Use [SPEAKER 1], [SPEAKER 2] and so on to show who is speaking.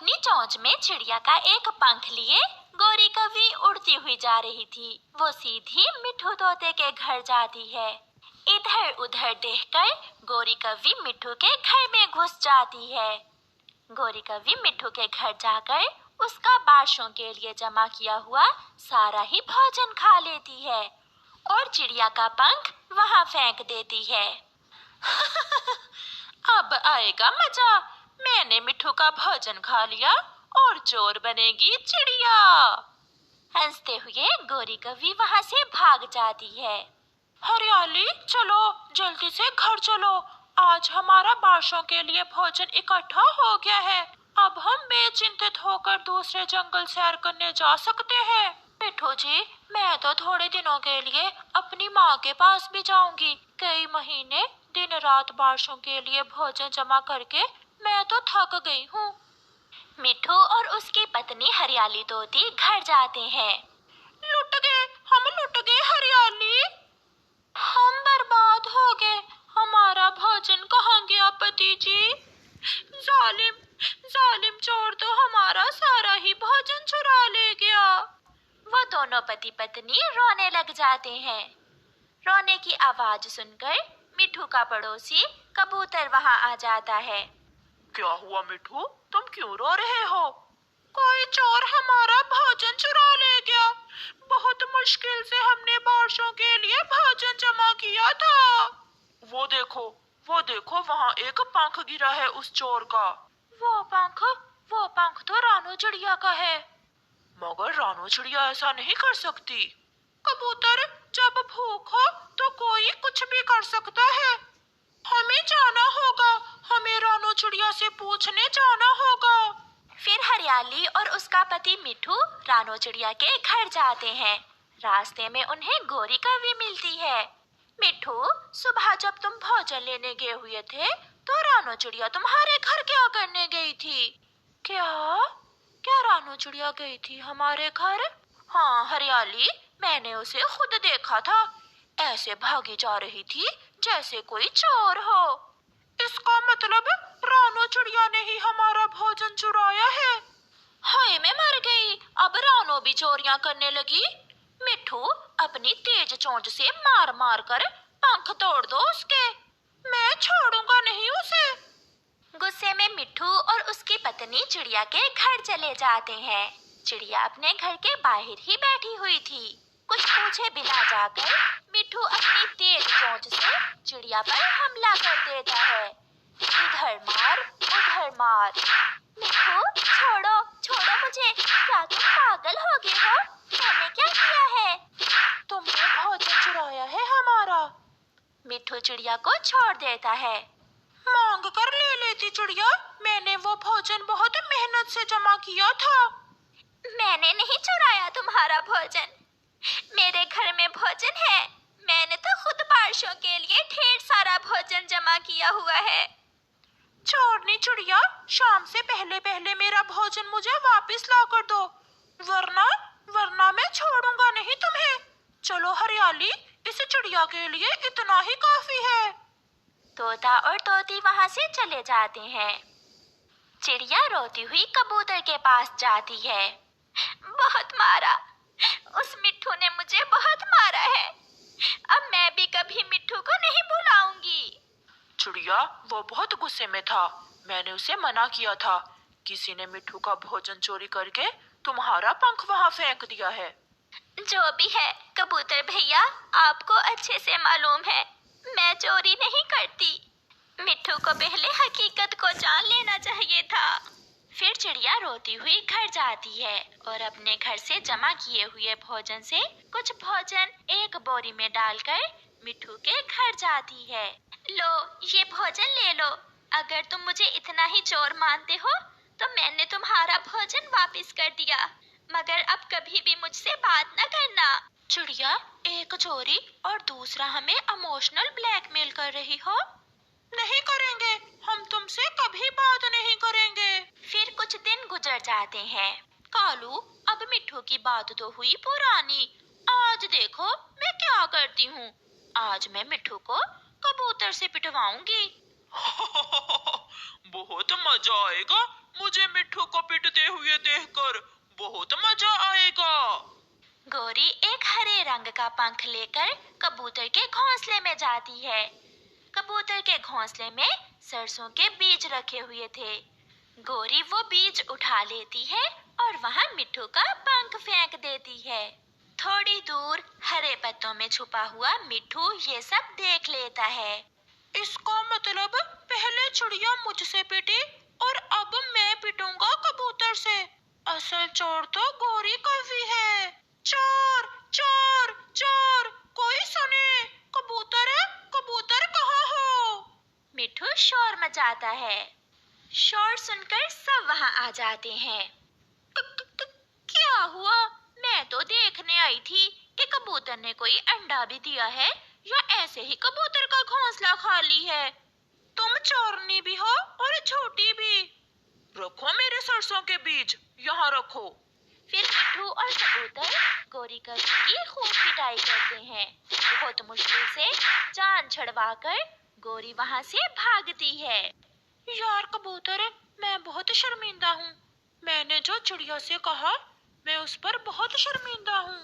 [SPEAKER 1] अपनी चोंच में चिड़िया का एक पंख लिए गोरी कौवी उड़ती हुई जा रही थी। वो सीधी मिट्ठू तोते के घर जाती है। इधर उधर देखकर गोरी कौवी मिट्ठू के घर में घुस जाती है। गोरी कौवी मिट्ठू के घर जाकर उसका बारसों के लिए जमा किया हुआ सारा ही भोजन खा लेती है और चिड़िया का पंख वहां फेंक देती है। अब आएगा मजा, मैंने मिट्ठू का भोजन खा लिया और चोर बनेगी चिड़िया। हंसते हुए गोरी कौवी वहां से भाग जाती है। हरियाली, चलो जल्दी से घर चलो, आज हमारा बारसों के लिए भोजन इकट्ठा हो गया है। अब हम बेचिंतित होकर दूसरे जंगल सैर करने जा सकते हैं। मिट्ठू जी, मैं तो थोड़े दिनों के लिए अपनी माँ के पास भी जाऊंगी। कई महीने दिन रात बारसों के लिए भोजन जमा करके मैं तो थक गई हूँ। मिट्ठू और उसकी पत्नी हरियाली तोती घर जाते हैं। लुट गए, हम लुट गए हरियाली, हम बर्बाद हो गए, हमारा भोजन कहाँ गया पति जी? जालिम जालिम चोर तो हमारा सारा ही भोजन चुरा ले गया। वो दोनों पति पत्नी रोने लग जाते हैं। रोने की आवाज सुनकर मिट्ठू का पड़ोसी कबूतर वहां आ जाता है। क्या हुआ मिट्ठू, तुम क्यों रो रहे हो? कोई चोर हमारा भोजन चुरा ले गया। बहुत मुश्किल से हमने बारसों के लिए भोजन जमा किया था। वो देखो वहाँ एक पंख गिरा है उस चोर का। वो पंख तो रानू चिड़िया का है। मगर रानू चिड़िया ऐसा नहीं कर सकती। कबूतर, जब भूख हो तो कोई कुछ भी कर सकता है। हमें जाना होगा, हमें रानू चिड़िया से पूछने जाना होगा। फिर हरियाली और उसका पति मिट्ठू रानू चिड़िया के घर जाते हैं। रास्ते में उन्हें गोरी कौवी मिलती है। मिट्ठू, सुबह जब तुम भोजन लेने गए हुए थे तो रानू चिड़िया तुम्हारे घर क्या करने गई थी? क्या रानू चिड़िया गई थी हमारे घर? हाँ हरियाली, मैंने उसे खुद देखा था। ऐसे भागी जा रही थी जैसे कोई चोर हो। इसका मतलब रानू चिड़िया ने ही हमारा भोजन चुराया है। हाय, मैं मर गई, अब रानू भी चोरियां करने लगी। मिट्ठू, अपनी तेज चोंच से मार मार कर पंख तोड़ दो उसके। मैं छोड़ूंगा नहीं उसे। गुस्से में मिट्ठू और उसकी पत्नी चिड़िया के घर चले जाते हैं। चिड़िया अपने घर के बाहर ही बैठी हुई थी। कुछ पूछे बिना जाकर मिट्ठू अपनी तेज चोंच से चिड़िया पर हमला कर देता है। इधर मार उधर मार। मिट्ठू, छोड़ो मुझे, क्या तुम पागल हो गए हो? मैंने क्या किया है? तुमने भोजन चुराया है हमारा। मिट्ठू चिड़िया को छोड़ देता है। मांग कर ले लेती चिड़िया, मैंने वो भोजन बहुत मेहनत से जमा किया था। मैंने नहीं चुराया तुम्हारा भोजन, मेरे घर में भोजन है। मैंने तो खुद बारसों के लिए ढेर सारा भोजन जमा किया हुआ है। छोड़नी चिड़िया, शाम से पहले पहले मेरा भोजन मुझे वापस ला कर दो, वरना मैं छोड़ूंगा नहीं तुम्हें। चलो हरियाली, इस चिड़िया के लिए इतना ही काफी है। तोता और तोती वहां से चले जाते हैं। चिड़िया रोती हुई कबूतर के पास जाती है। बहुत मारा, उस मिट्ठू ने मुझे बहुत मारा है। अब मैं भी कभी मिट्ठू को नहीं बुलाऊंगी। चिड़िया, वो बहुत गुस्से में था, मैंने उसे मना किया था। किसी ने मिट्ठू का भोजन चोरी करके तुम्हारा पंख वहां फेंक दिया है। जो भी है कबूतर भैया, आपको अच्छे से मालूम है मैं चोरी नहीं करती। मिट्ठू को पहले हकीकत को जान लेना चाहिए था। फिर चिड़िया रोती हुई घर जाती है और अपने घर से जमा किए हुए भोजन से कुछ भोजन एक बोरी में डालकर मिट्ठू के घर जाती है। लो, ये भोजन ले लो। अगर तुम मुझे इतना ही चोर मानते हो तो मैंने तुम्हारा भोजन वापस कर दिया, मगर अब कभी भी मुझसे बात न करना। चिड़िया, एक चोरी और दूसरा हमें इमोशनल ब्लैकमेल कर रही हो। नहीं करेंगे, हम तुमसे कभी बात नहीं करेंगे। फिर कुछ दिन गुजर जाते हैं। कालू, अब मिट्ठू की बात तो हुई पुरानी, आज देखो मैं क्या करती हूँ। आज मैं मिट्ठू को कबूतर से पिटवाऊंगी। बहुत मजा आएगा,
[SPEAKER 2] मुझे मिट्ठू को पीटते हुए देखकर बहुत मजा आएगा।
[SPEAKER 1] गौरी एक हरे रंग का पंख लेकर कबूतर के घोंसले में जाती है। कबूतर के घोंसले में सरसों के बीज रखे हुए थे। गौरी वो बीज उठा लेती है और वहां मिट्ठू का पंख फेंक देती है। थोड़ी दूर हरे पत्तों में छुपा हुआ मिट्ठू ये सब देख लेता है।
[SPEAKER 2] इसका मतलब पहले चिड़िया मुझसे पिटी और अब मैं पिटूंगा कबूतर से। असल चोर तो गौरी कौवी है। चोर चोर चोर, कोई सुने, कबूतर है, कबूतर कहाँ हो?
[SPEAKER 1] मिट्ठू शोर मचाता है। शोर सुनकर सब वहां आ जाते हैं। क्या हुआ? मैं तो देखने आई थी कि कबूतर ने कोई अंडा भी दिया है या ऐसे ही कबूतर का घोंसला खाली है।
[SPEAKER 2] तुम चोरनी भी हो और झूठी भी। रखो मेरे सरसों के बीज, यहाँ रखो।
[SPEAKER 1] फिर मिट्ठू और कबूतर गौरी कौवी की खूब पिटाई करते हैं। बहुत मुश्किल से जान छुड़वाकर गौरी वहां से भागती है।
[SPEAKER 2] यार कबूतर, मैं बहुत शर्मिंदा हूँ। मैंने जो चिड़िया से कहा, मैं उस पर बहुत शर्मिंदा हूँ।